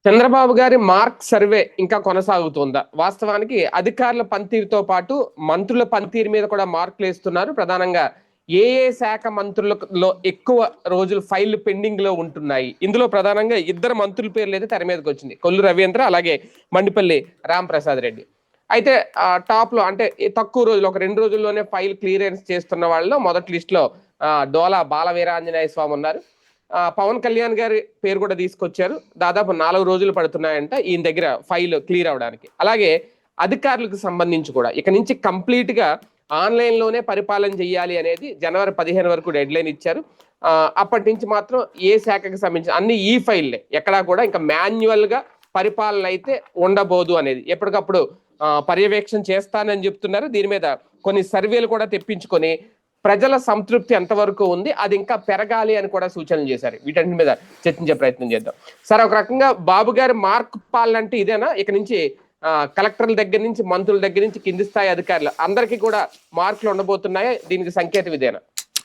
చంద్రబాబు గారి mark survey ఇంకా కొనసాగుతుందా? వాస్తవానికి అధికారుల పనితీరుతో పాటు మంత్రుల పనితీరు మీద కూడా మార్కులు వేస్తున్నారు. ప్రధానంగా ఏ ఏ శాఖ మంత్రులలో ఎక్కువ రోజులు ఫైళ్లు పెండింగ్ లో ఉంటున్నాయి. ఇందులో ప్రధానంగా ఇద్దరు మంత్రుల పేర్లు అయితే తెర మీదకి వచ్చింది. కొల్లు రవీంద్ర, అలాగే మండిపల్లి రాంప్రసాద్ రెడ్డి. అయితే టాప్ లో అంటే తక్కువ రోజులు, ఒక 2 రోజుల్లోనే ఫైల్ క్లియరెన్స్ చేస్తున్న వాళ్ళలో మొదటి లిస్ట్ లో డోలా బాల వీరాంజనేయ స్వామి ఉన్నారు. పవన్ కళ్యాణ్ గారి పేరు కూడా తీసుకొచ్చారు. దాదాపు 4 రోజులు పడుతున్నాయంట ఈయన దగ్గర ఫైల్ క్లియర్ అవడానికి. అలాగే అధికారులకు సంబంధించి కూడా ఇక నుంచి కంప్లీట్ గా ఆన్లైన్ లోనే పరిపాలన చేయాలి అనేది జనవరి 15 వరకు డెడ్ లైన్ ఇచ్చారు. అప్పటి నుంచి మాత్రం ఏ శాఖకి సంబంధించి అన్ని ఈ ఫైల్లే, ఎక్కడా కూడా ఇంకా మాన్యువల్ గా పరిపాలన అయితే ఉండబోదు అనేది ఎప్పటికప్పుడు పర్యవేక్షణ చేస్తానని చెప్తున్నారు. దీని మీద కొన్ని సర్వేలు కూడా తెప్పించుకొని ప్రజల సంతృప్తి ఎంతవరకు ఉంది, అది ఇంకా పెరగాలి అని కూడా సూచనలు చేశారు. వీటన్నిటి మీద చర్చించే ప్రయత్నం చేద్దాం. సరే, ఒక రకంగా బాబు గారి మార్క్ పాలనంటే ఇదేనా? ఇక నుంచి కలెక్టర్ల దగ్గర నుంచి, మంత్రుల దగ్గర నుంచి కింది స్థాయి అధికారులు అందరికీ కూడా మార్కులు ఉండబోతున్నాయా? దీనికి సంకేతం ఇదేనా?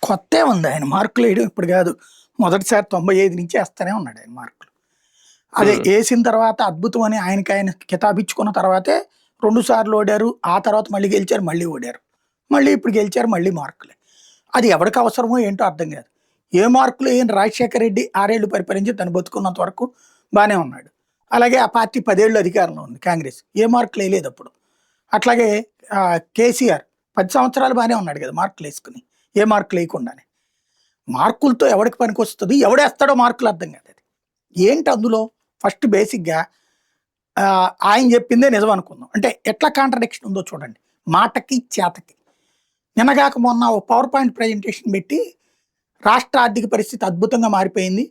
కొత్త ఉంది ఆయన మార్కులు వేయడం ఇప్పుడు కాదు, మొదటిసారి 95 నుంచి వేస్తూనే ఉన్నాడు ఆయన మార్కులు. అదే వేసిన తర్వాత అద్భుతం అని ఆయన కితాబిచ్చుకున్న తర్వాతే 2 సార్లు ఓడారు. ఆ తర్వాత మళ్ళీ గెలిచారు, మళ్ళీ ఓడారు, మళ్ళీ ఇప్పుడు గెలిచారు, మళ్ళీ మార్కులే. అది ఎవరికి అవసరమో ఏంటో అర్థం కాదు. ఏ మార్కులు ఏం రాజశేఖర రెడ్డి 6 ఏళ్ళు పరిపాలించి తను బతుకున్నంత వరకు బాగానే ఉన్నాడు. అలాగే ఆ పార్టీ 10 ఏళ్ళు అధికారంలో ఉంది కాంగ్రెస్, ఏ మార్కులు వేయలేదు అప్పుడు. అట్లాగే కేసీఆర్ 10 సంవత్సరాలు బాగానే ఉన్నాడు కదా మార్కులు వేసుకుని, ఏ మార్కులు వేయకుండానే. మార్కులతో ఎవరికి పనికి వస్తుంది, ఎవడేస్తాడో మార్కులు అర్థం కాదు. అది ఏంటి అందులో ఫస్ట్ బేసిక్గా ఆయన చెప్పిందే నిజం అనుకుందాం. అంటే ఎట్లా కాంట్రడిక్షన్ ఉందో చూడండి, మాటకి చేతకి. నిన్నగాక మొన్న ఒక పవర్ పాయింట్ ప్రజెంటేషన్ పెట్టి రాష్ట్ర ఆర్థిక పరిస్థితి అద్భుతంగా మారిపోయింది,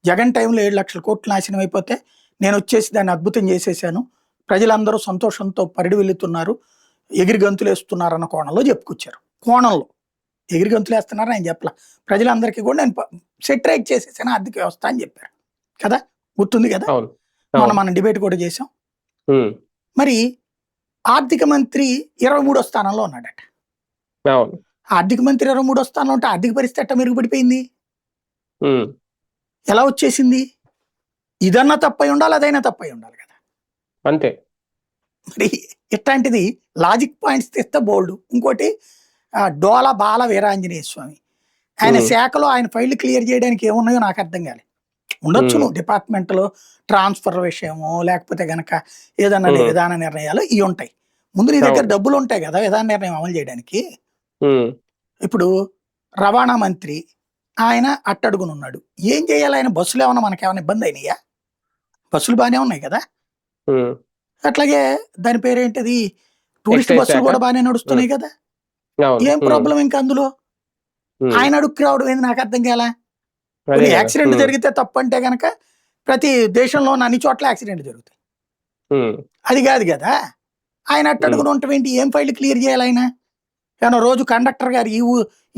జగన్ టైంలో 7 లక్షల కోట్లు నాశనం అయిపోతే నేను వచ్చేసి దాన్ని అద్భుతం చేసేసాను, ప్రజలందరూ సంతోషంతో పరిడి వెళ్తున్నారు, ఎగిరి గంతులు వేస్తున్నారు అన్న కోణంలో చెప్పుకొచ్చారు. కోణంలో ఎగిరి గంతులు వేస్తున్నారు ఆయన చెప్పలా, ప్రజలందరికీ కూడా నేను సెటరైట్ చేసేసాను ఆర్థిక వ్యవస్థ అని చెప్పారు కదా, గుర్తుంది కదా, మనం డిబేట్ కూడా చేసాం. మరి ఆర్థిక మంత్రి 23వ స్థానంలో ఉన్నాడట. ఆర్థిక మంత్రి 23వ స్థానంలో ఉంటే ఆర్థిక పరిస్థితి ఎట్ట మెరుగుపడిపోయింది, ఎలా వచ్చేసింది? ఇదన్నా తప్పై ఉండాలి, అదైనా తప్పై ఉండాలి కదా, అంతే. మరి ఇట్లాంటిది లాజిక్ పాయింట్స్ తెస్తే బోల్డ్. ఇంకోటి డోలా బాల వీరాంజనేయ స్వామి, ఆయన శాఖలో ఆయన ఫైల్ క్లియర్ చేయడానికి ఏమున్నాయో నాకు అర్థం కాలేదు. ఉండొచ్చు నువ్వు డిపార్ట్మెంట్లో ట్రాన్స్ఫర్ విషయమో, లేకపోతే గనక ఏదన్నా విధాన నిర్ణయాలు ఇవి ఉంటాయి. ముందు నీ దగ్గర డబ్బులు ఉంటాయి కదా విధాన నిర్ణయం అమలు చేయడానికి. ఇప్పుడు రవాణా మంత్రి ఆయన అట్టడుగునున్నాడు, ఏం చేయాలి ఆయన? బస్సులు ఏమన్నా మనకేమైనా ఇబ్బంది అయినాయా? బస్సులు బాగానే ఉన్నాయి కదా. అట్లాగే దాని పేరేంటిది, టూరిస్ట్ బస్సులు కూడా బాగానే నడుస్తున్నాయి కదా, ఏం ప్రాబ్లం ఇంకా అందులో? ఆయన అడుక్కి రావడం ఏంది నాకు అర్థం కాల. యాక్సిడెంట్ జరిగితే తప్పు అంటే గనక ప్రతి దేశంలో అన్ని చోట్ల యాక్సిడెంట్ జరుగుతాయి, అది కాదు కదా. ఆయన అట్టడుగును ఉండటం ఏంటి? ఏం ఫైల్ క్లియర్ చేయాలి ఆయన? ఏమన్నా రోజు కండక్టర్ గారు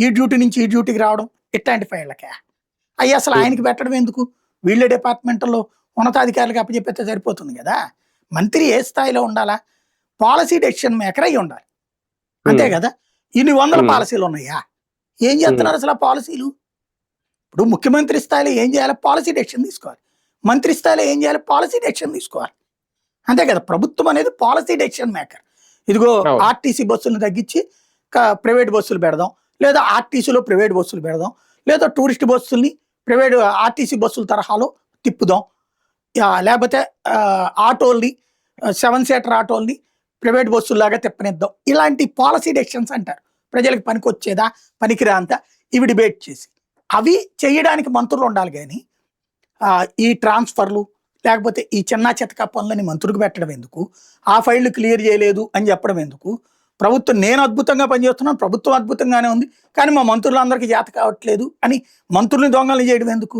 ఈ డ్యూటీ నుంచి ఈ డ్యూటీకి రావడం, ఇట్లాంటి ఫైళ్ళకే అవి అసలు ఆయనకి పెట్టడం ఎందుకు? వీళ్ళ డిపార్ట్మెంట్లో ఉన్నతాధికారులకు అప్పచెప్పితే సరిపోతుంది కదా. మంత్రి ఏ స్థాయిలో ఉండాలా? పాలసీ డెసిషన్ మేకర్ అయి ఉండాలి, అంతే కదా. ఇన్ని వందల పాలసీలు ఉన్నాయా? ఏం చేస్తున్నారు అసలు ఆ పాలసీలు? ఇప్పుడు ముఖ్యమంత్రి స్థాయిలో ఏం చేయాలి? పాలసీ డెసిషన్ తీసుకోవాలి. మంత్రి స్థాయిలో ఏం చేయాలి? పాలసీ డెసిషన్ తీసుకోవాలి, అంతే కదా. ప్రభుత్వం అనేది పాలసీ డెసిషన్ మేకర్. ఇదిగో ఆర్టీసీ బస్సులను తగ్గించి ప్రైవేట్ బస్సులు పెడదాం, లేదా ఆర్టీసీలో ప్రైవేట్ బస్సులు పెడదాం, లేదా టూరిస్ట్ బస్సుల్ని ప్రైవేట్ ఆర్టీసీ బస్సుల తరహాలో తిప్పుదాం, లేకపోతే ఆటోల్ని 7 సీటర్ ఆటోల్ని ప్రైవేట్ బస్సుల్లాగా తిప్పనిద్దాం. ఇలాంటి పాలసీ డెసిషన్స్ అంటారు. ప్రజలకు పనికి వచ్చేదా పనికిరా అంతా ఇవి డిబేట్ చేసి అవి చేయడానికి మంత్రులు ఉండాలి. కానీ ఈ ట్రాన్స్ఫర్లు లేకపోతే ఈ చిన్న చితక పనులని మంత్రులకు పెట్టడం ఎందుకు? ఆ ఫైళ్లు క్లియర్ చేయలేదు అని చెప్పడం ఎందుకు? ప్రభుత్వం నేను అద్భుతంగా పనిచేస్తున్నాను, ప్రభుత్వం అద్భుతంగానే ఉంది, కానీ మా మంత్రులందరికీ చేత కావట్లేదు అని మంత్రుల్ని దొంగలు చేయడం ఎందుకు?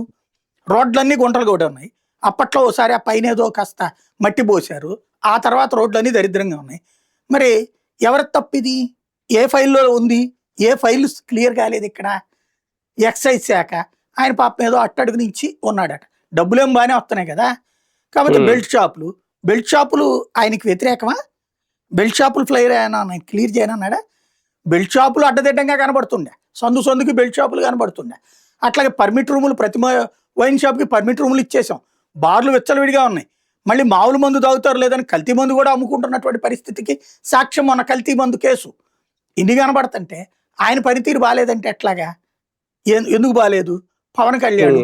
రోడ్లన్నీ గుంటలు కూడా ఉన్నాయి. అప్పట్లో ఒకసారి ఆ పైన ఏదో కాస్త మట్టి పోసారు, ఆ తర్వాత రోడ్లన్నీ దరిద్రంగా ఉన్నాయి. మరి ఎవరి తప్పిది? ఏ ఫైల్లో ఉంది? ఏ ఫైల్ క్లియర్ కాలేదు ఇక్కడ? ఎక్సైజ్ శాఖ ఆయన పాపం ఏదో అట్టడుగు నుంచి ఉన్నాడట, డబ్బులేం బాగానే వస్తున్నాయి కదా. కాబట్టి బెల్ట్ షాపులు ఆయనకి వ్యతిరేకమా? బెల్ట్ షాపులు ఫ్లైర్ అయినా క్లియర్ చేయనన్నాడా? బెల్ట్ షాపులు అడ్డదిడ్డంగా కనబడుతుండే, సందుకి బెల్ట్ షాపులు కనబడుతుండే. అట్లాగే పర్మిట్ రూములు, ప్రతి వైన్ షాప్కి పర్మిట్ రూములు ఇచ్చేసాం, బార్లు విచ్చలవిడిగా ఉన్నాయి. మళ్ళీ మామూలు మందు తాగుతారు లేదని కల్తీ మందు కూడా అమ్ముకుంటున్నటువంటి పరిస్థితికి సాక్ష్యం మొన్న కల్తీ మందు కేసు ఇన్ని కనబడుతుంటే ఆయన పనితీరు బాగాలేదంటే ఎట్లాగా? ఎందుకు బాగాలేదు? పవన్ కళ్యాణ్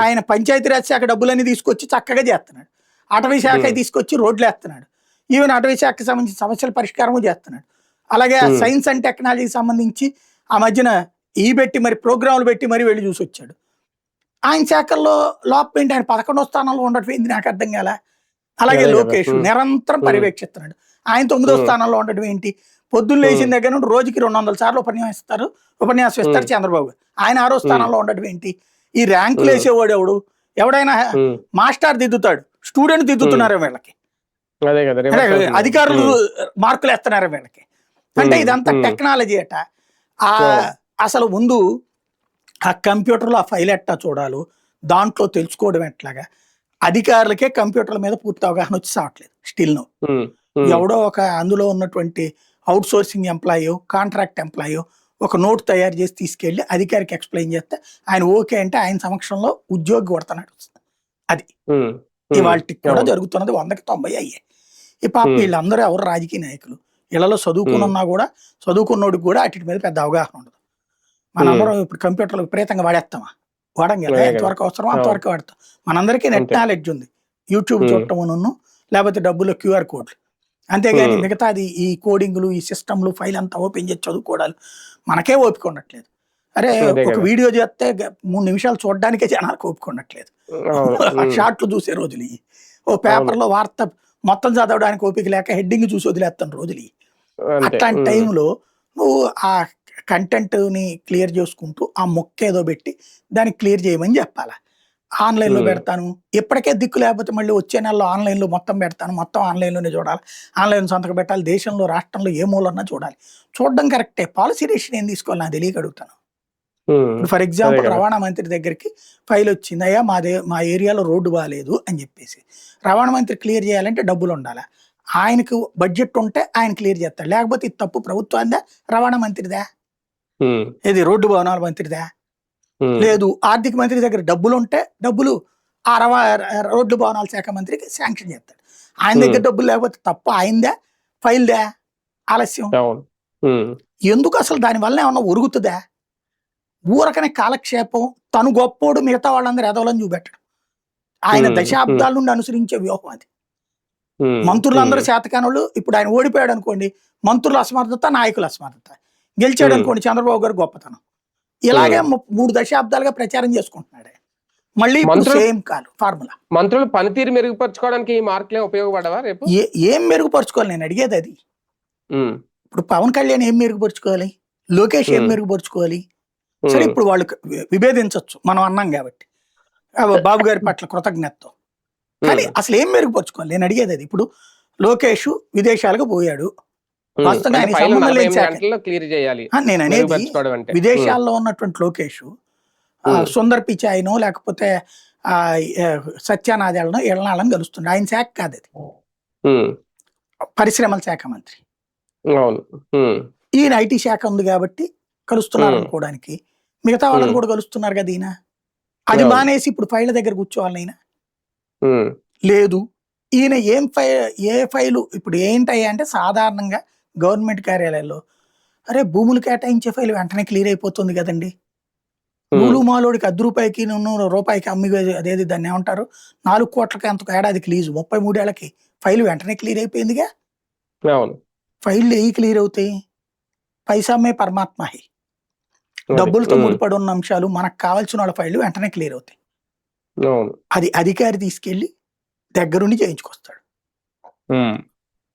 ఆయన పంచాయతీరాజ్ శాఖ డబ్బులన్నీ తీసుకొచ్చి చక్కగా చేస్తున్నాడు, అటవీ శాఖ తీసుకొచ్చి రోడ్లు వేస్తున్నాడు, ఈవెన్ అటవీ శాఖకి సంబంధించిన సమస్యల పరిష్కారము చేస్తున్నాడు. అలాగే సైన్స్ అండ్ టెక్నాలజీకి సంబంధించి ఆ మధ్యన పెట్టి మరి ప్రోగ్రాంలు పెట్టి మరి వెళ్ళి చూసి వచ్చాడు. ఆయన శాఖల్లో లోపం ఏంటి? ఆయన 11వ స్థానంలో ఉండటం ఏంది నాకు అర్థం కాల. అలాగే లోకేష్ నిరంతరం పర్యవేక్షిస్తున్నాడు, ఆయన 9వ స్థానంలో ఉండటం ఏంటి? పొద్దున్న లేచిన దగ్గర నుండి రోజుకి 200 సార్లు ఉపన్యాసం ఇస్తారు చంద్రబాబు, ఆయన 6వ స్థానంలో ఉండటం ఏంటి? ఈ ర్యాంకులు వేసేవాడు ఎవడు? ఎవడైనా మాస్టర్ దిద్దుతాడు, స్టూడెంట్ దిద్దుతున్నారు వీళ్ళకి, అధికారులు మార్కులు వేస్తున్నారు వీళ్ళకి. అంటే ఇదంతా టెక్నాలజీ అట. అసలు ముందు ఆ కంప్యూటర్లో ఆ ఫైల్ ఎట్టా చూడాలో దాంట్లో తెలుసుకోవడం ఎట్లాగా, అధికారులకే కంప్యూటర్ల మీద పూర్తి అవగాహన వచ్చి సావట్లేదు స్టిల్ నో. ఎవడో ఒక అందులో ఉన్నటువంటి అవుట్ సోర్సింగ్ ఎంప్లాయో కాంట్రాక్ట్ ఎంప్లాయో ఒక నోట్ తయారు చేసి తీసుకెళ్లి అధికారికి ఎక్స్ప్లెయిన్ చేస్తే ఆయన ఓకే అంటే ఆయన సమక్షంలో ఉద్యోగి కొడుతున్నాడు. అది ఇవాళకి కూడా జరుగుతున్నది. 100కి 90 అయ్యాయి. ఈ పాప వీళ్ళందరూ ఎవరు రాజకీయ నాయకులు, ఇళ్లలో చదువుకున్నా కూడా చదువుకున్నోడికి కూడా అటు మీద పెద్ద అవగాహన ఉండదు. మనందరం ఇప్పుడు కంప్యూటర్లో విపరీతంగా వాడేస్తామా? వాడం కదా, ఎంతవరకు అవసరమో అంతవరకు వాడతాం. మనందరికీ నెట్ నాలెడ్జ్ ఉంది, యూట్యూబ్ చూడటం లేకపోతే డబ్బుల్లో QR కోడ్లు, అంతేగాని మిగతాది ఈ కోడింగ్లు ఈ సిస్టమ్లు ఫైల్ అంతా ఓపెన్ చేసి చదువుకోవడాలు మనకే ఓపిక ఉండట్లేదు. అరే ఒక వీడియో చేస్తే 3 నిమిషాలు చూడడానికే జనాలకు ఓపిక ఉండట్లేదు, షార్ట్లు చూసే రోజులు. ఓ పేపర్లో వార్త మొత్తం చదవడానికి ఓపిక లేక హెడ్డింగ్ చూసి వదిలేస్తాను రోజులు. అట్లాంటి టైంలో నువ్వు ఆ కంటెంట్ని క్లియర్ చేసుకుంటూ ఆ మొక్క ఏదో పెట్టి దాన్ని క్లియర్ చేయమని చెప్పాలా. ఆన్లైన్లో పెడతాను, ఎప్పటికే దిక్కు లేకపోతే మళ్ళీ వచ్చే నెలలో ఆన్లైన్లో మొత్తం పెడతాను, మొత్తం ఆన్లైన్లోనే చూడాలి, ఆన్లైన్ సంతకం పెట్టాలి, దేశంలో రాష్ట్రంలో ఏ మూలన్నా చూడాలి. చూడడం కరెక్టే, పాలసీ డెసిషన్ ఏం తీసుకోవాలి నాకు తెలియక అడుగుతాను. ఫర్ ఎగ్జాంపుల్ రవాణా మంత్రి దగ్గరికి ఫైల్ వచ్చింది, అయ్యా మా ఏరియాలో రోడ్డు బాగాలేదు అని చెప్పేసి. రవాణా మంత్రి క్లియర్ చేయాలంటే డబ్బులు ఉండాలి, ఆయనకు బడ్జెట్ ఉంటే ఆయన క్లియర్ చేస్తాడు, లేకపోతే ఇది తప్పు ప్రభుత్వాందా రవాణా మంత్రిదా, ఇది రోడ్డు భవనాల మంత్రిదా? లేదు, ఆర్థిక మంత్రి దగ్గర డబ్బులు ఉంటే డబ్బులు ఆ రోడ్డు భవనాల శాఖ మంత్రికి శాంక్షన్ చేస్తాడు. ఆయన దగ్గర డబ్బులు లేకపోతే తప్ప ఆయనదా, ఫైల్దా, ఆలస్యం ఎందుకు? అసలు దానివల్ల ఏమన్నా ఒరుగుతుందా? ఊరకనే కాలక్షేపం, తను గొప్పోడు మిగతా వాళ్ళందరూ ఎదవలని చూపెట్టడం ఆయన దశాబ్దాల నుండి అనుసరించే వ్యూహం అది. మంత్రులందరూ శాతకానులు, ఇప్పుడు ఆయన ఓడిపోయాడు అనుకోండి, మంత్రుల అసమర్థత, నాయకుల అసమర్థత. గెలిచాడు అనుకోండి, చంద్రబాబు గారు గొప్పతనం. ఇలాగే 3 దశాబ్దాలుగా ప్రచారం చేసుకుంటున్నాడు. మళ్ళీ సేమ్ కాదు ఫార్ములా. మంత్రులు పనితీరు మెరుగుపరచుకోవడానికి ఈ మార్కులే ఉపయోగపడవా రేపు? ఏం మెరుగుపరచుకోవాలి నేను అడిగేది అది. ఇప్పుడు పవన్ కళ్యాణ్ ఏం మెరుగుపరుచుకోవాలి, లోకేష్ ఏం మెరుగుపరుచుకోవాలి? సరే ఇప్పుడు వాళ్ళు విభేదించవచ్చు, మనం అన్నాం కాబట్టి బాబు గారి పట్ల కృతజ్ఞతతో. కానీ అసలు ఏం మెరుగుపరుచుకోవాలి నేను అడిగేది అది. ఇప్పుడు లోకేష్ విదేశాలకు పోయాడు, నేను అనేది విదేశాల్లో ఉన్నటువంటి లోకేష్ సుందర్ పిచాయినో లేకపోతే సత్యానాథేళ్ళనో ఎళ్ళనాళ్ళని కలుస్తుండే, ఆయన శాఖ కాదు అది, పరిశ్రమల శాఖ మంత్రి. ఈయన IT శాఖ ఉంది కాబట్టి కలుస్తున్నారు అనుకోవడానికి, మిగతా వాళ్ళని కూడా కలుస్తున్నారు కదా ఈయన. అది మానేసి ఇప్పుడు ఫైళ్ళ దగ్గర కూర్చోవాలి ఈయన లేదు. ఈయన ఏ ఫైలు ఇప్పుడు ఏంటయ్యా అంటే, సాధారణంగా గవర్నమెంట్ కార్యాలయాల్లో అరే భూములు కేటాయించే ఫైల్ వెంటనే క్లియర్ అయిపోతుంది కదండి. మూలు మాలోడికి ₹10 రూపాయికి అమ్మి, అదేది దాన్ని ఏమంటారు, 4 కోట్లకి అంత ఏడాదికి లీజు 33 ఏళ్ళకి ఫైల్ వెంటనే క్లియర్ అయిపోయిందిగా. ఫైళ్ళు క్లియర్ అవుతాయి, పైసామే పరమాత్మహి, డబ్బులతో ముడిపడి ఉన్న అంశాలు మనకు కావాల్సిన వాళ్ళ ఫైళ్ళు వెంటనే క్లియర్ అవుతాయి. అది అధికారి తీసుకెళ్లి దగ్గరుండి చేయించుకొస్తాడు.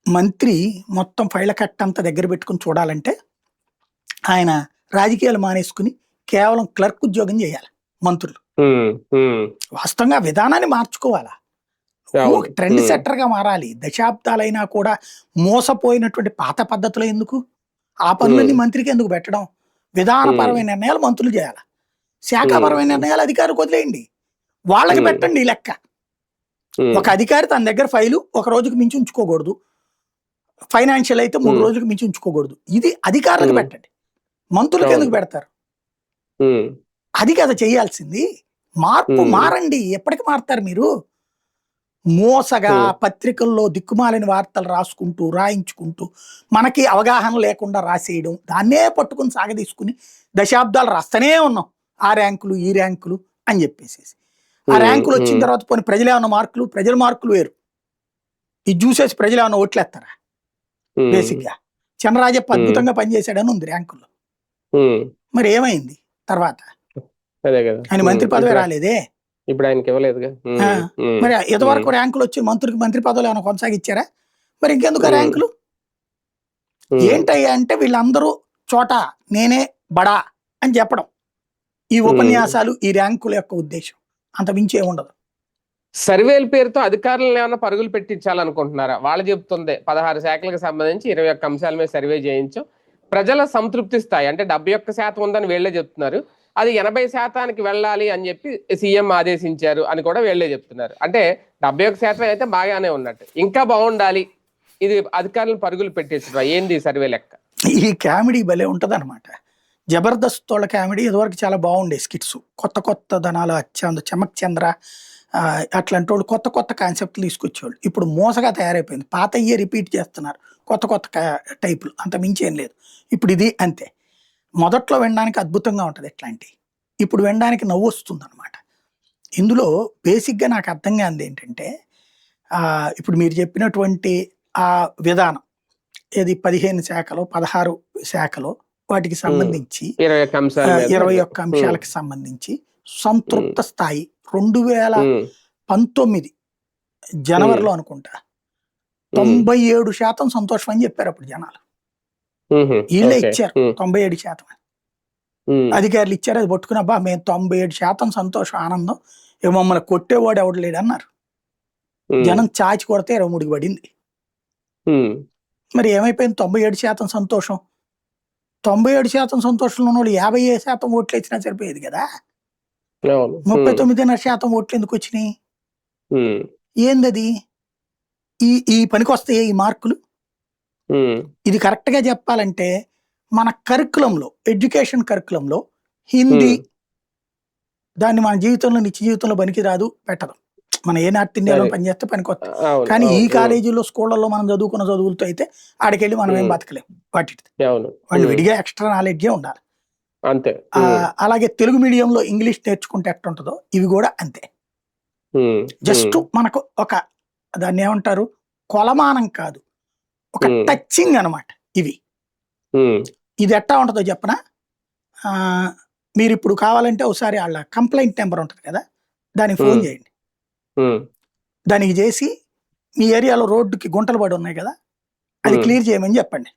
మంత్రి మొత్తం ఫైళ్ళ కట్టంతా దగ్గర పెట్టుకుని చూడాలంటే ఆయన రాజకీయాలు మానేసుకుని కేవలం క్లర్క్ ఉద్యోగం చేయాలి మంత్రులు. వాస్తవంగా విధానాన్ని మార్చుకోవాలా, ట్రెండ్ సెట్టర్ గా మారాలి. దశాబ్దాలైనా కూడా మోసపోయినటువంటి పాత పద్ధతులు ఎందుకు, ఆ పనులన్నీ మంత్రికి ఎందుకు పెట్టడం? విధానపరమైన నిర్ణయాలు మంత్రులు చేయాలి, శాఖాపరమైన నిర్ణయాలు అధికారికి వదిలేయండి, వాళ్ళకి పెట్టండి. ఈ లెక్క ఒక అధికారి తన దగ్గర ఫైలు 1 రోజుకి మించి ఉంచుకోకూడదు, ఫైనాన్షియల్ అయితే 3 రోజులకు మించి ఉంచుకోకూడదు. ఇది అధికారులకు పెట్టండి, మంత్రులకు ఎందుకు పెడతారు? అది కదా చేయాల్సింది. మార్పు మారండి, ఎప్పటికి మారుతారు మీరు? మోసగా ఉమ్, పత్రికల్లో దిక్కుమాలిన వార్తలు రాసుకుంటూ రాయించుకుంటూ మనకి అవగాహన లేకుండా రాసేయడం, దాన్నే పట్టుకుని సాగదీసుకుని దశాబ్దాలు రాస్తూనే ఉన్నాం. ఆ ర్యాంకులు ఈ ర్యాంకులు అని చెప్పేసి ఆ ఉమ్, ర్యాంకులు వచ్చిన ఉమ్, తర్వాత పోనీ ప్రజలు ఏమన్నా మార్కులు, ప్రజల మార్కులు వేరు, ఇది చూసేసి ప్రజలు ఏమన్నా ఓట్లేస్తారా? ఉమ్, బేసిక్ గా చంద్రరాజప్ప ఉమ్, అద్భుతంగా పనిచేశాడని ఉంది ర్యాంకుల్లో. ఉమ్. మరి ఏమైంది తర్వాత? అదే కదా. ఆయన మంత్రి పదవి ఇప్పుడు రాలేదే. ఇప్పుడు ఆయనకి ఇవ్వలేదుగా. ఆ, ఉమ్, మరి ఉమ్, ఇంతవరకు ర్యాంకులు వచ్చి మంత్రికి మంత్రి పదవులు ఏమైనా కొనసాగించారా? మరి ఇంకెందుకు ఆ ఉమ్, ర్యాంకులు? ఉమ్. ఏంటయ్యా అంటే వీళ్ళందరూ చోట నేనే బడా అని చెప్పడం, ఈ ఉమ్. ఉపన్యాసాలు, ఈ ర్యాంకుల యొక్క ఉద్దేశం. అంత మించి ఏముండదు. సర్వేల పేరుతో అధికారులను ఏమైనా పరుగులు పెట్టించాలనుకుంటున్నారా? వాళ్ళు చెప్తుంది 16 శాఖలకు సంబంధించి 21 అంశాల మీద సర్వే చేయించాం, ప్రజల సంతృప్తి స్థాయి అంటే 71% ఉందని వీళ్ళే చెప్తున్నారు, అది 80% వెళ్ళాలి అని చెప్పి సీఎం ఆదేశించారు అని కూడా వీళ్ళే చెప్తున్నారు. అంటే 71% అయితే బాగానే ఉన్నట్టు, ఇంకా బాగుండాలి, ఇది అధికారులను పరుగులు పెట్టించడం ఏంది ఈ సర్వే లెక్క? ఈ కామెడీ భలే ఉంటది అనమాట. జబర్దస్త్ వాళ్ళ కామెడీ ఇదివరకు చాలా బాగుండే స్కిట్స్, కొత్త కొత్త ధనాలు అచ్చాందు, చమక్ చంద్ర, అట్లాంటి వాళ్ళు కొత్త కొత్త కాన్సెప్ట్లు తీసుకొచ్చేవాళ్ళు. ఇప్పుడు మోసగా తయారైపోయింది. పాత అయ్యే రిపీట్ చేస్తున్నారు, కొత్త కొత్త టైపులు, అంత మించి ఏం లేదు. ఇప్పుడు ఇది అంతే. మొదట్లో వినడానికి అద్భుతంగా ఉంటుంది ఇట్లాంటి, ఇప్పుడు వినడానికి నవ్వు వస్తుంది అనమాట. ఇందులో బేసిక్గా నాకు అర్థం కానిది ఏంటంటే, ఇప్పుడు మీరు చెప్పినటువంటి ఆ విధానం, ఏది 15 శాఖలో 16 శాఖలో వాటికి సంబంధించి 21 అంశాల మీద 21 అంశాలకు సంబంధించి సంతృప్త స్థాయి 2019 జనవరిలో అనుకుంటా 97% సంతోషం అని చెప్పారు అప్పుడు జనాలు. వీళ్ళే ఇచ్చారు 97%. అధికారులు ఇచ్చారు, అది పట్టుకుని అబ్బా మేము 97% సంతోషం ఆనందం, మమ్మల్ని కొట్టేవాడు ఎవడు లేడు అన్నారు. జనం చాచి కొడితే 23కి పడింది. మరి ఏమైపోయింది? 97% సంతోషం. 97% సంతోషంలో ఉన్న వాళ్ళు 50% ఓట్లు వచ్చినా సరిపోయేది కదా. 39.5% ఓట్లు ఎందుకు వచ్చినాయి? ఏందది? ఈ ఈ పనికి వస్తాయి ఈ మార్కులు? ఇది కరెక్ట్ గా చెప్పాలంటే మన కరికులంలో, ఎడ్యుకేషన్ కరికులంలో హిందీ దాన్ని మన జీవితంలో, నిత్య జీవితంలో పనికి రాదు, పెట్టదు. మనం ఏ నార్త్ ఇండియాలో పనిచేస్తే పనికి వస్తాయి. కానీ ఈ కాలేజీలో, స్కూళ్ళలో మనం చదువుకున్న చదువులతో అయితే ఆడికెళ్ళి మనం ఏం బతకలేం. వాళ్ళు విడిగా ఎక్స్ట్రా నాలెడ్జే ఉండాలి. అంతే. అలాగే తెలుగు మీడియంలో ఇంగ్లీష్ నేర్చుకుంటే ఎట్టుంటుందో ఇవి కూడా అంతే. జస్ట్ మనకు ఒక, దాన్ని ఏమంటారు, కొలమానం కాదు, ఒక టచింగ్ అనమాట ఇవి. ఇది ఎట్టా ఉంటుందో చెప్పనా? మీరు ఇప్పుడు కావాలంటే ఒకసారి వాళ్ళ కంప్లైంట్ నెంబర్ ఉంటుంది కదా, దానికి ఫోన్ చేయండి. దానికి చేసి మీ ఏరియాలో రోడ్డుకి గుంటలు పడి ఉన్నాయి కదా, అది క్లియర్ చేయమని చెప్పండి.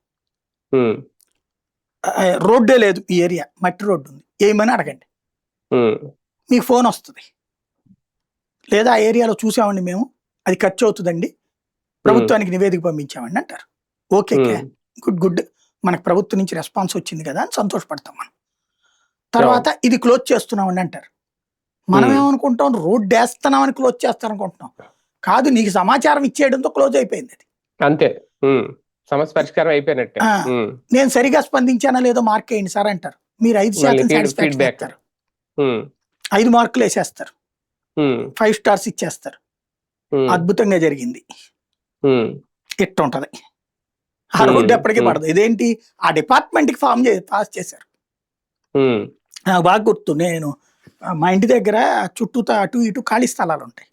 రోడ్డే లేదు ఈ ఏరియా, మట్టి రోడ్డు ఉంది, ఏమని అడగండి, మీకు ఫోన్ వస్తుంది. లేదా ఆ ఏరియాలో చూసామండి మేము, అది ఖర్చు అవుతుందండి, ప్రభుత్వానికి నివేదిక పంపించామండి అంటారు. ఓకే, గుడ్ గుడ్, మనకు ప్రభుత్వం నుంచి రెస్పాన్స్ వచ్చింది కదా అని సంతోషపడతాం మనం. తర్వాత ఇది క్లోజ్ చేస్తున్నామండి అంటారు. మనం ఏమనుకుంటాం, రోడ్డు వేస్తున్నామని క్లోజ్ చేస్తాను అనుకుంటున్నాం. కాదు, నీకు సమాచారం ఇచ్చేయడంతో క్లోజ్ అయిపోయింది అది. అంతే, సమస్య పరిష్కారం అయిపోయినట్టే. నేను సరిగా స్పందించానా లేదో మార్క్ వేయండి సార్ అంటారు. మీరు 5% సాటిస్ఫాక్షన్ ఇస్తారు, 5 మార్కులు వేసేస్తారు, 5 స్టార్స్ ఇచ్చేస్తారు. అద్భుతంగా జరిగింది, ఇట్టుంటది. ఆ రోడ్డు ఎప్పటికీ పడదు. ఇదేంటి, ఆ డిపార్ట్మెంట్ కి పాస్ చేశారు. నాకు బాగా గుర్తు, నేను మా ఇంటి దగ్గర చుట్టూతా అటు ఇటు ఖాళీ స్థలాలు ఉంటాయి.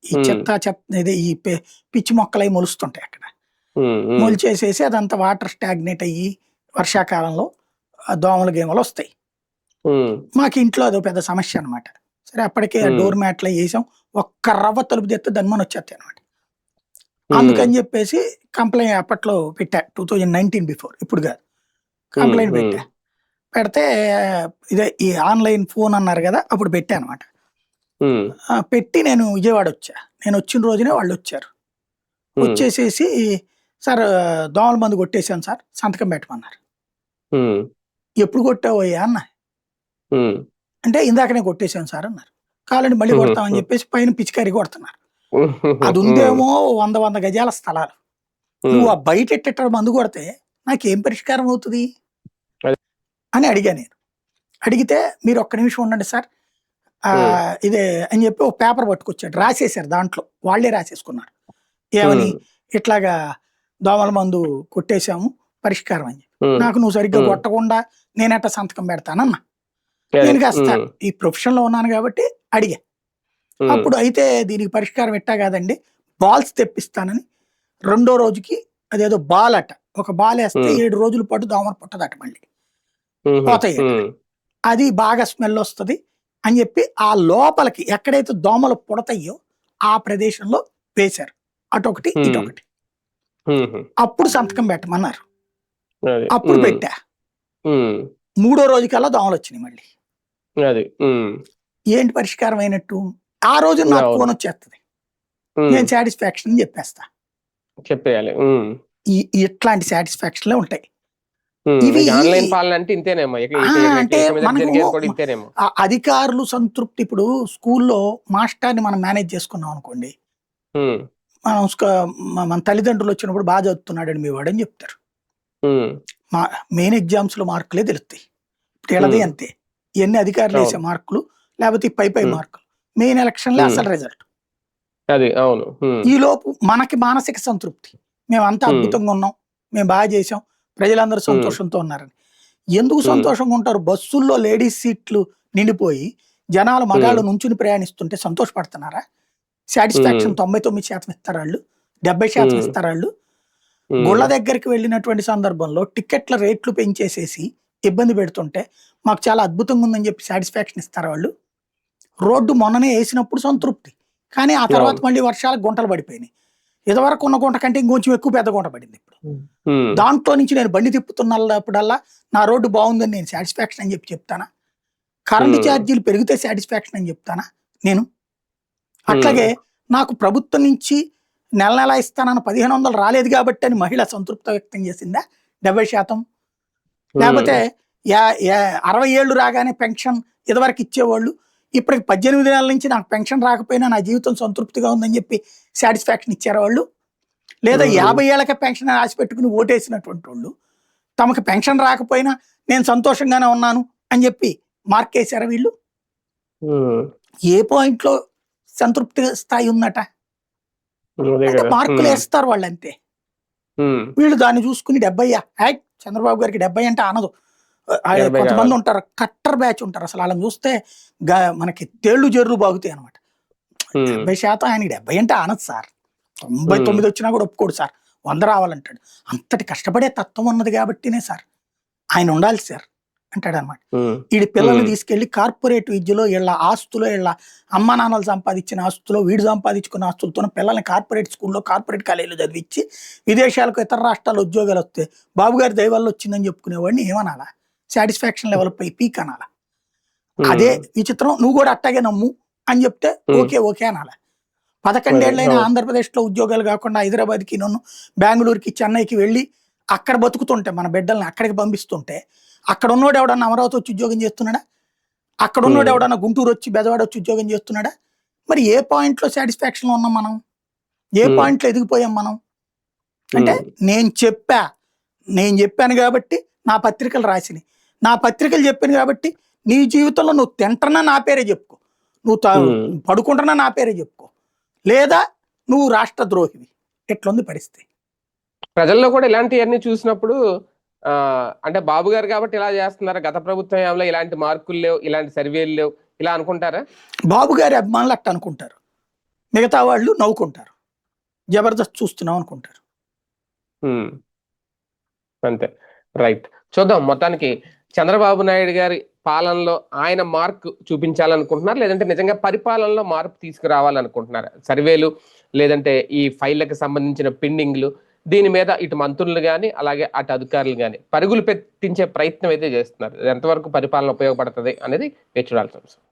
ఈ చెత్త ఇది ఈ పిచ్చి మొక్కలై మొలుస్తుంటాయి అక్కడ. మొలిచేసేసి అదంతా వాటర్ స్టాగ్నేట్ అయ్యి వర్షాకాలంలో దోమలు గేమలు వస్తాయి. మాకు ఇంట్లో అదో పెద్ద సమస్య అనమాట. సరే, అప్పటికే డోర్ మ్యాట్లు వేసాం, ఒక్క రవ్వ తలుపు తెస్తే దన్మని వచ్చేస్తాయి అనమాట. అందుకని చెప్పేసి కంప్లైంట్ అప్పట్లో పెట్టా, 2019 బిఫోర్, ఇప్పుడు కాదు. కంప్లైంట్ పెడితే ఇదే ఈ ఆన్లైన్ ఫోన్ అన్నారు కదా, అప్పుడు పెట్టా అనమాట. పెట్టి నేను విజయవాడ వచ్చా. నేను వచ్చిన రోజునే వాళ్ళు వచ్చారు. వచ్చేసేసి, సార్ దోమల మందు కొట్టేశాను సార్, సంతకం పెట్టమన్నారు. ఎప్పుడు కొట్టావయ్యా అన్న అంటే, ఇందాకనే కొట్టేశాను సార్ అన్నారు. కావాలంటే మళ్ళీ కొడతామని చెప్పేసి పైన పిచికారి కొడుతున్నారు. అది ఉందేమో 100 గజాల స్థలాలు. నువ్వు ఆ బయట ఎట్టేట మందు కొడితే నాకేం పరిష్కారం అవుతుంది అని అడిగా నేను. అడిగితే, మీరు ఒక్క నిమిషం ఉండండి సార్, ఇదే అని చెప్పి ఒక పేపర్ పట్టుకొచ్చాడు, రాసేసారు, దాంట్లో వాళ్ళే రాసేసుకున్నారు ఏమని, ఇట్లాగా దోమల మందు కొట్టేశాము పరిష్కారం అని చెప్పి. నాకు నువ్వు సరిగ్గా కొట్టకుండా నేనెట్ట సంతకం పెడతానన్నా. నేను కాస్త ఈ ప్రొఫెషన్ లో ఉన్నాను కాబట్టి అడిగా. అప్పుడు అయితే దీనికి పరిష్కారం ఎట్టా కాదండి, బాల్స్ తెప్పిస్తానని, రెండో రోజుకి అదేదో బాల్ అట, ఒక బాల్ వేస్తే 7 రోజుల పాటు దోమలు పుట్టదట, మళ్ళీ పోతాయి, అది బాగా స్మెల్ వస్తుంది అని చెప్పి ఆ లోపలికి ఎక్కడైతే దోమలు పుడతాయో ఆ ప్రదేశంలో వేశారు, అటొకటి ఇటొకటి. అప్పుడు సంతకం పెట్టమన్నారు, అప్పుడు పెట్టా. 3వ రోజుకల్లా దోమలు వచ్చినాయి మళ్ళీ. ఏంటి పరిష్కారం అయినట్టు? ఆ రోజు నాకు ఫోన్ వచ్చేస్తుంది, నేను సాటిస్ఫాక్షన్ అని చెప్పేస్తా, చెప్పేయాలి. ఇట్లాంటి సాటిస్ఫాక్షన్లే ఉంటాయి. ఇవి ఆన్లైన్ పాలన అంటే ఇంతేనేమో, అంటే మనకు అధికారులు సంతృప్తి. ఇప్పుడు స్కూల్లో మాస్టర్ని మనం మేనేజ్ చేసుకున్నాం అనుకోండి, మనం మన తల్లిదండ్రులు వచ్చినప్పుడు బాగా చదువుతున్నాడని మీ వాడని చెప్తారు. మెయిన్ ఎగ్జామ్స్ లో మార్కులే తెలుస్తాయి. ఇప్పుడు ఎలాది అంతే, ఇవన్నీ అధికారులు వేసే మార్కులు, లేకపోతే పై మార్కులు, మెయిన్ ఎలక్షన్లే అసలు రిజల్ట్. ఈ లోపు మనకి మానసిక సంతృప్తి, మేము అంతా అద్భుతంగా ఉన్నాం, మేము బాగా చేసాం, ప్రజలందరూ సంతోషంతో ఉన్నారని. ఎందుకు సంతోషంగా ఉంటారు? బస్సుల్లో లేడీస్ సీట్లు నిండిపోయి జనాలు మగాళ్ళు నుంచుని ప్రయాణిస్తుంటే సంతోషపడుతున్నారా? సాటిస్ఫాక్షన్ 99% ఇస్తారు వాళ్ళు, 70% ఇస్తారు వాళ్ళు. గుళ్ళ దగ్గరికి వెళ్ళినటువంటి సందర్భంలో టికెట్ల రేట్లు పెంచేసేసి ఇబ్బంది పెడుతుంటే మాకు చాలా అద్భుతంగా ఉందని చెప్పి సాటిస్ఫాక్షన్ ఇస్తారు వాళ్ళు. రోడ్డు మొన్ననే వేసినప్పుడు సంతృప్తి, కానీ ఆ తర్వాత మళ్ళీ వర్షాలకు గుంటలు పడిపోయినాయి. ఇదివరకు ఉన్న గుంట కంటే ఇంకొంచెం ఎక్కువ పెద్ద గుంట పడింది ఇప్పుడు. దాంట్లో నుంచి నేను బండి తిప్పుతున్నప్పుడల్లా నా రోడ్డు బాగుందని నేను సాటిస్ఫాక్షన్ అని చెప్పి చెప్తానా? కరెంటు ఛార్జీలు పెరిగితే సాటిస్ఫాక్షన్ అని చెప్తానా నేను? అట్లాగే నాకు ప్రభుత్వం నుంచి నెల ఇస్తానన్న 1500 రాలేదు కాబట్టి అని మహిళ సంతృప్తి వ్యక్తం చేసిందా? 70%. లేకపోతే 60 ఏళ్ళు రాగానే పెన్షన్ ఇదివరకు ఇచ్చేవాళ్ళు, ఇప్పటికి 18 నెలల నుంచి నాకు పెన్షన్ రాకపోయినా నా జీవితం సంతృప్తిగా ఉందని చెప్పి సాటిస్ఫాక్షన్ ఇచ్చారు వాళ్ళు. లేదా 50 ఏళ్ళకే పెన్షన్ ఆశ పెట్టుకుని ఓటేసినటువంటి వాళ్ళు తమకు పెన్షన్ రాకపోయినా నేను సంతోషంగానే ఉన్నాను అని చెప్పి మార్కేశారా వీళ్ళు? ఏ పాయింట్ లో సంతృప్తి స్థాయి ఉందట? మార్కులు వేస్తారు వాళ్ళు అంతే. వీళ్ళు దాన్ని చూసుకుని 70 చంద్రబాబు గారికి 70 అంటే అనదు. కొంతమంది ఉంటారు, కట్టర్ బ్యాచ్ ఉంటారు, అసలు వాళ్ళని చూస్తే మనకి తేళ్లు జర్రు బాగుతాయి అనమాట. 70% ఆయనకి 70 అంటే అనదు సార్. 99 వచ్చినా కూడా ఒప్పుకోడు సార్, 100 రావాలంటాడు. అంతటి కష్టపడే తత్వం ఉన్నది కాబట్టినే సార్ ఆయన ఉండాలి సార్ అంటాడు అనమాట. వీడి పిల్లల్ని తీసుకెళ్లి కార్పొరేట్ విద్యలో వీళ్ళ ఆస్తులో, వీళ్ళ అమ్మ నాన్నలు సంపాదించిన ఆస్తులో, వీడు సంపాదించుకున్న ఆస్తులతో పిల్లల్ని కార్పొరేట్ స్కూల్లో, కార్పొరేట్ కాలేజీలో చదివించి విదేశాలకు, ఇతర రాష్ట్రాల్లో ఉద్యోగాలు వస్తే బాబు గారి దయవల్ల వచ్చిందని చెప్పుకునేవాడిని ఏమనాలా? సాటిస్ఫాక్షన్ లెవెల్ పై పీక్ అనాలా? అదే విచిత్రం. నువ్వు కూడా అట్టాగే నమ్ము అని చెప్తే ఓకే అనాలా? 11 ఏళ్ళైనా ఆంధ్రప్రదేశ్లో ఉద్యోగాలు కాకుండా హైదరాబాద్కి, నన్ను బెంగళూరుకి, చెన్నైకి వెళ్ళి అక్కడ బతుకుతుంటే, మన బిడ్డల్ని అక్కడికి పంపిస్తుంటే, అక్కడ ఉన్నోడు ఎవడన్నా అమరావతి వచ్చి ఉద్యోగం చేస్తున్నాడా? అక్కడ ఉన్నోడు ఎవడన్నా గుంటూరు వచ్చి, బెజవాడ వచ్చి ఉద్యోగం చేస్తున్నాడా? మరి ఏ పాయింట్లో సాటిస్ఫాక్షన్లో ఉన్నాం మనం? ఏ పాయింట్లో ఎదిగిపోయాం మనం? అంటే నేను చెప్పాను కాబట్టి నా పత్రికలు రాసినాయి, నా పత్రికలు చెప్పాను కాబట్టి నీ జీవితంలో నువ్వు తింటున్నా నా పేరే చెప్పుకో, నువ్వు పడుకుంటున్నా నా పేరే చెప్పుకో, లేదా నువ్వు రాష్ట్ర ద్రోహివి. ఎట్లుంది పరిస్థితి? ప్రజల్లో కూడా ఇలాంటివన్నీ చూసినప్పుడు అంటే బాబు గారు కాబట్టి ఇలా చేస్తున్నారు, గత ప్రభుత్వంలో ఇలాంటి మార్కులు లేవు, ఇలాంటి సర్వేలు లేవు, ఇలా అనుకుంటారా? బాబు గారి అభిమానులు అట్ట అనుకుంటారు, మిగతా వాళ్ళు నవ్వుకుంటారు, జబర్దస్త్ చూస్తున్నాం అనుకుంటారు. అంతే, రైట్. చూద్దాం. మొత్తానికి చంద్రబాబు నాయుడు గారి పాలనలో ఆయన మార్క్ చూపించాలనుకుంటున్నారు, లేదంటే నిజంగా పరిపాలనలో మార్పు తీసుకురావాలనుకుంటున్నారు? సర్వేలు లేదంటే ఈ ఫైళ్ళకి సంబంధించిన పెండింగ్లు, దీని మీద ఇటు మంత్రులు కానీ అలాగే అటు అధికారులు కానీ పరుగులు పెట్టించే ప్రయత్నం అయితే చేస్తున్నారు. ఎంతవరకు పరిపాలన ఉపయోగపడుతుంది అనేది చూడాల్సిన అవసరం.